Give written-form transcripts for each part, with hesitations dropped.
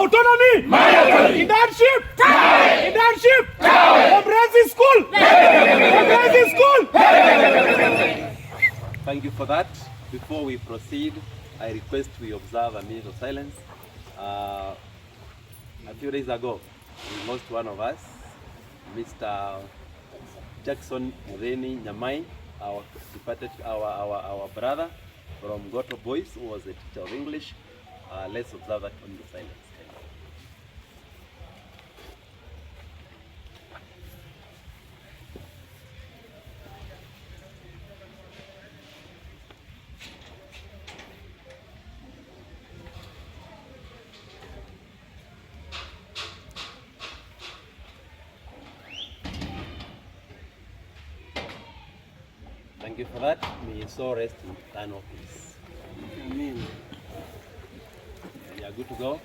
Autonomy. Internship. Internship. Comprehensive school. Comprehensive school. Thank you for that. Before we proceed, I request we observe a minute of silence. A few days ago, we lost one of us, Mr. Jackson Mureni Nyamai, our brother from Goto Boys, who was a teacher of English. Let's observe that on the silence. Thank you for that. May your soul rest in eternal peace. Amen. You are good to go.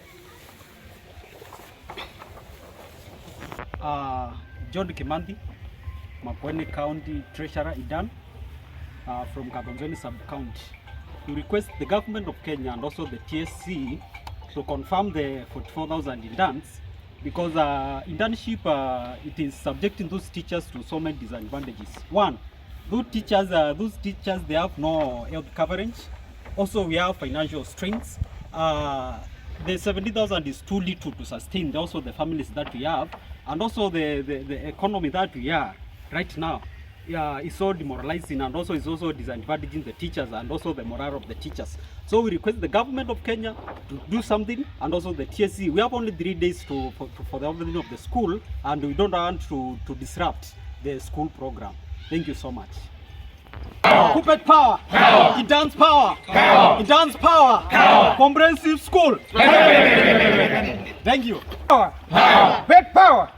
John Kimanthi, Makueni County Treasurer Idan, from Kabonzweni Sub-County. We request the government of Kenya and also the TSC to confirm the 44,000 interns, because internship, it is subjecting those teachers to so many disadvantages. One, those teachers, they have no health coverage. Also, we have financial strains. The 70,000 is too little to sustain also the families that we have, and also the economy that we are right now. Is so demoralizing, and also is also disadvantaging the teachers and also the morale of the teachers. So we request the government of Kenya to do something, and also the TSC. We have only 3 days for the opening of the school, and we don't want to disrupt the school program. Thank you so much. KUPPET power. Intern's power. Intern's power. Comprehensive school. Thank you. KUPPET power.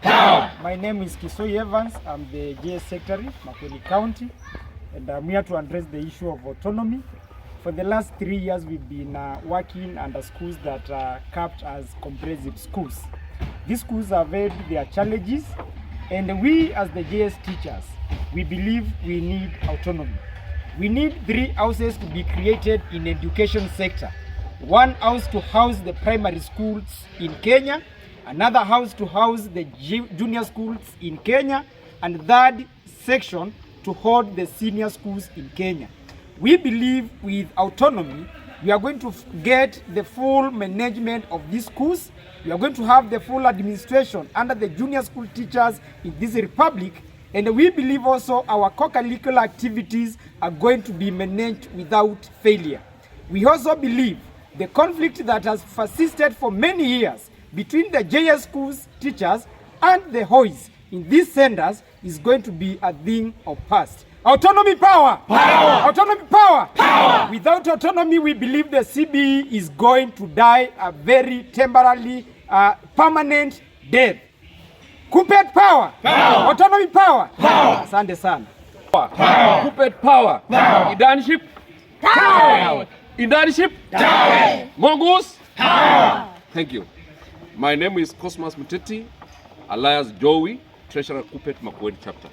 My name is Kisoi Evans. I'm the JS Secretary, Makueni County, and I'm here to address the issue of autonomy. For the last 3 years, we've been working under schools that are capped as comprehensive schools. These schools have had their challenges, and we as the JS teachers, we believe we need autonomy. We need 3 houses to be created in education sector. One house to house the primary schools in Kenya, another house to house the junior schools in Kenya, and third section to hold the senior schools in Kenya. We believe with autonomy, we are going to get the full management of these schools. We are going to have the full administration under the junior school teachers in this republic. And we believe also our co-curricular activities are going to be managed without failure. We also believe the conflict that has persisted for many years between the JS schools teachers and the HOIs in these centers is going to be a thing of past. Autonomy power! Autonomy power! Without autonomy, we believe the CBE is going to die a very temporarily permanent death. KUPPET power! Autonomy power! Asante sana. KUPPET power! Internship! Internship! Mongoose! Thank you. My name is Cosmas Muteti, alias Joey, Treasurer KUPPET Makueni chapter.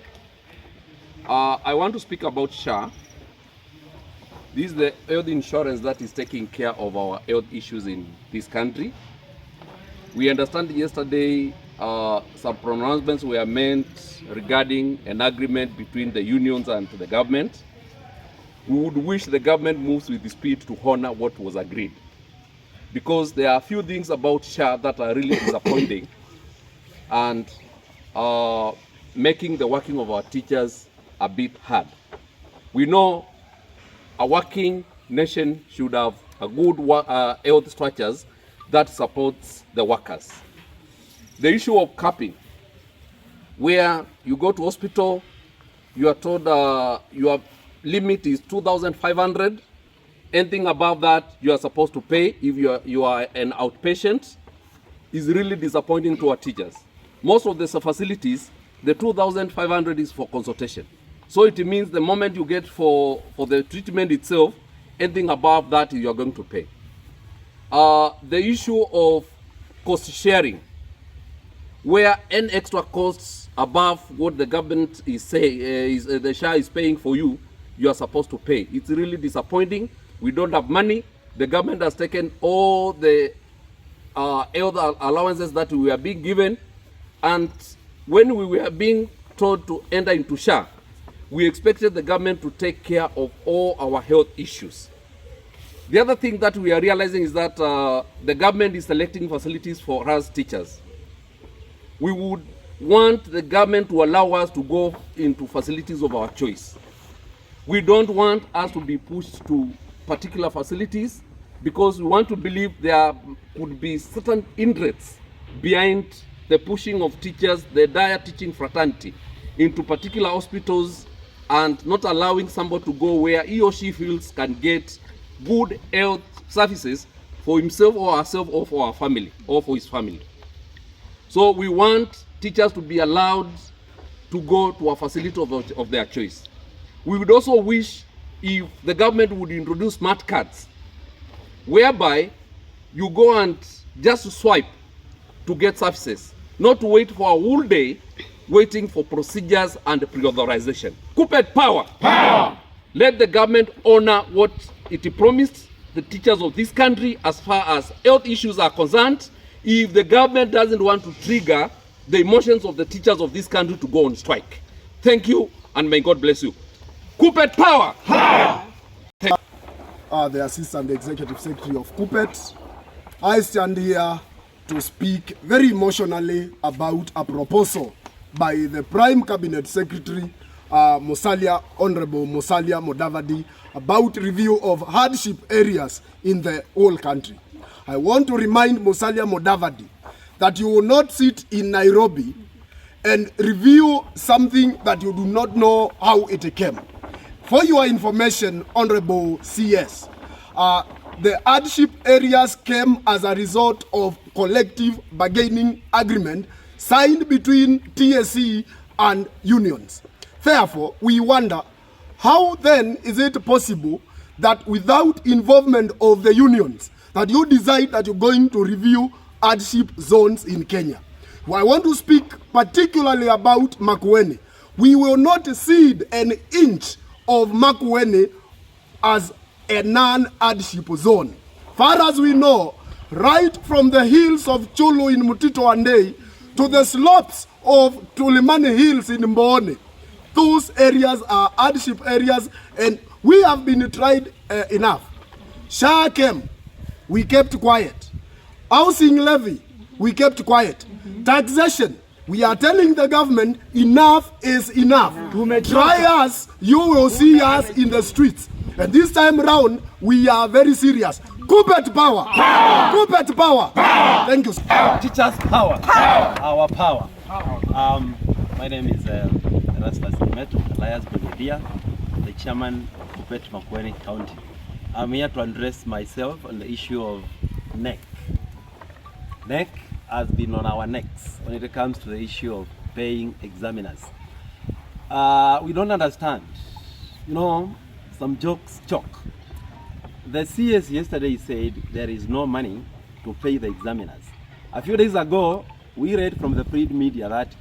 I want to speak about SHA. This is the health insurance that is taking care of our health issues in this country. We understand yesterday some pronouncements were made regarding an agreement between the unions and the government. We would wish the government moves with the speed to honor what was agreed, because there are a few things about SHA that are really disappointing and making the working of our teachers a bit hard. We know a working nation should have a good health structures that supports the workers. The issue of capping, where you go to hospital, you are told your limit is 2,500. Anything above that, you are supposed to pay if you are an outpatient, is really disappointing to our teachers. Most of the facilities, the 2,500 is for consultation. So it means the moment you get for the treatment itself, anything above that you are going to pay. The issue of cost sharing, where any extra costs above what the government is saying, the SHA is paying for you, you are supposed to pay. It's really disappointing. We don't have money. The government has taken all the health allowances that we were being given, and when we were being told to enter into SHA, we expected the government to take care of all our health issues. The other thing that we are realizing is that the government is selecting facilities for us teachers. We would want the government to allow us to go into facilities of our choice. We don't want us to be pushed to particular facilities because we want to believe there could be certain interests behind the pushing of teachers, the dire teaching fraternity, into particular hospitals and not allowing somebody to go where he or she feels can get good health services for himself or herself or for our family or for his family. So we want teachers to be allowed to go to a facility of their choice. We would also wish if the government would introduce smart cards, whereby you go and just swipe to get services, not to wait for a whole day waiting for procedures and pre-authorization. KUPPET power! Power! Let the government honor what it promised the teachers of this country as far as health issues are concerned. If the government doesn't want to trigger the emotions of the teachers of this country to go on strike. Thank you, and may God bless you. KUPPET power! Power! The Assistant Executive Secretary of KUPPET. I stand here to speak very emotionally about a proposal by the Prime Cabinet Secretary, Honorable Musalia Mudavadi, about review of hardship areas in the whole country. I want to remind Musalia Mudavadi that you will not sit in Nairobi and review something that you do not know how it came. For your information, Honorable CS, the hardship areas came as a result of collective bargaining agreement signed between TSC and unions. Therefore, we wonder, how then is it possible that without involvement of the unions, that you decide that you're going to review hardship zones in Kenya? Well, I want to speak particularly about Makueni. We will not cede an inch of Makueni as a non-hardship zone. Far as we know, right from the hills of Chulu in Mutito Andei to the slopes of Tulimani Hills in Mbone, those areas are hardship areas, and we have been tried enough. SHA came, we kept quiet. Housing levy, we kept quiet. Taxation, we are telling the government enough is enough. Try us, you will see us in the streets. And this time around, we are very serious. KUPPET power! Power! KUPPET power! Power! Thank you. Teachers power! Power! Our power! My name is Erastus Kimeto, Elias Brigadier, the chairman of KUPPET Makueni County. I'm here to address myself on the issue of NEC. NEC has been on our necks when it comes to the issue of paying examiners. We don't understand. You know, some jokes choke. The CS yesterday said there is no money to pay the examiners. A few days ago, we read from the print media that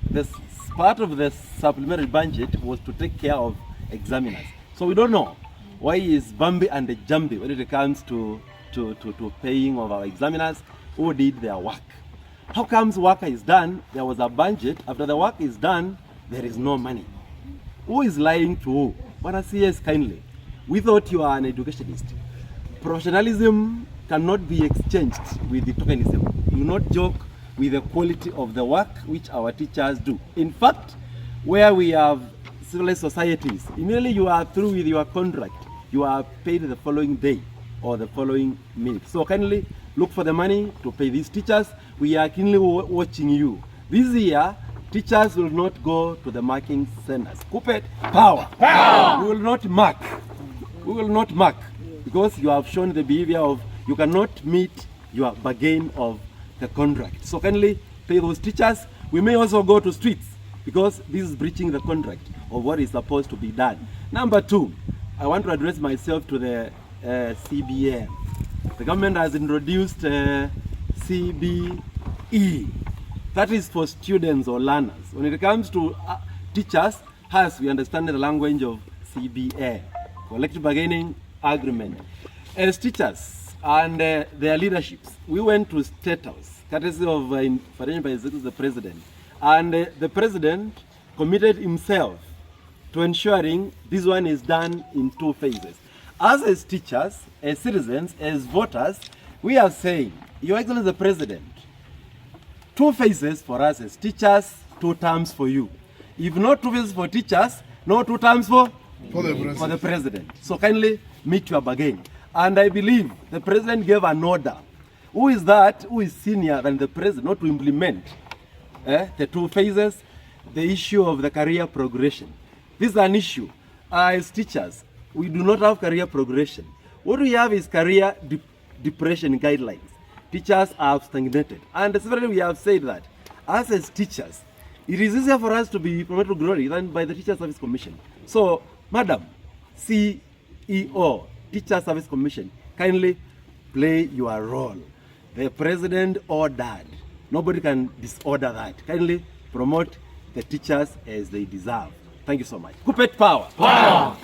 this part of the supplementary budget was to take care of examiners. So we don't know why is Bambi and the Jambi when it comes to paying of our examiners who did their work. How comes work is done, there was a budget, after the work is done, there is no money? Who is lying to who? Wanna see us kindly. We thought you are an educationist. Professionalism cannot be exchanged with the tokenism. You do not joke with the quality of the work which our teachers do. In fact, where we have civilized societies, immediately you are through with your contract, you are paid the following day or the following minute. So kindly look for the money to pay these teachers. We are keenly watching you. This year, teachers will not go to the marking centers. KUPPET power! Power! We will not mark. We will not mark because you have shown the behavior of you cannot meet your bargain of the contract. So kindly pay those teachers. We may also go to streets because this is breaching the contract of what is supposed to be done. Number two, I want to address myself to the CBA. The government has introduced CBE. That is for students or learners. When it comes to teachers, as we understand the language of CBA, collective bargaining agreement. As teachers, and their leaderships. We went to State House, courtesy of information by the President, and the President committed himself to ensuring this one is done in 2 phases. Us as teachers, as citizens, as voters, we are saying, Your Excellency the President, 2 phases for us as teachers, 2 terms for you. If not 2 phases for teachers, no 2 terms for the President. So kindly meet your bargain. And I believe the President gave an order. Who is that? Who is senior than the President not to implement the 2 phases? The issue of the career progression. This is an issue. As teachers, we do not have career progression. What we have is career depression guidelines. Teachers have stagnated. And severally we have said that us as teachers, it is easier for us to be promoted to glory than by the Teacher Service Commission. So, Madam CEO, Teacher Service Commission, kindly play your role. The President ordered. Nobody can disorder that. Kindly promote the teachers as they deserve. Thank you so much. KUPPET Power. Power.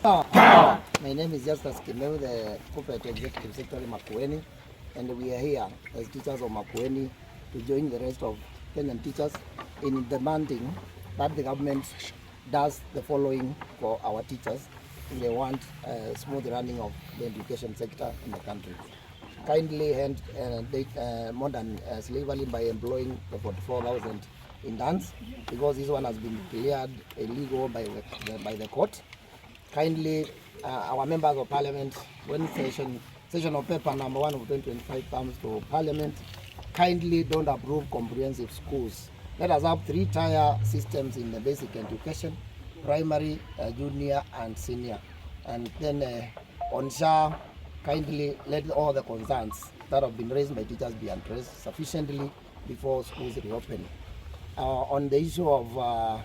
Power. My name is Justus Kimeu, the KUPPET Executive Secretary Makueni, and we are here as teachers of Makueni to join the rest of Kenyan teachers in demanding that the government does the following for our teachers. They want smooth running of the education sector in the country. Kindly end modern slavery by employing the 44,000 interns, because this one has been declared illegal by the court. Kindly, our members of parliament, when session of paper number 1 of 2025 comes to parliament, kindly don't approve comprehensive schools. Let us have 3-tier systems in the basic education: primary, junior, and senior. And then on SHA, kindly let all the concerns that have been raised by teachers be addressed sufficiently before schools reopen. On the issue of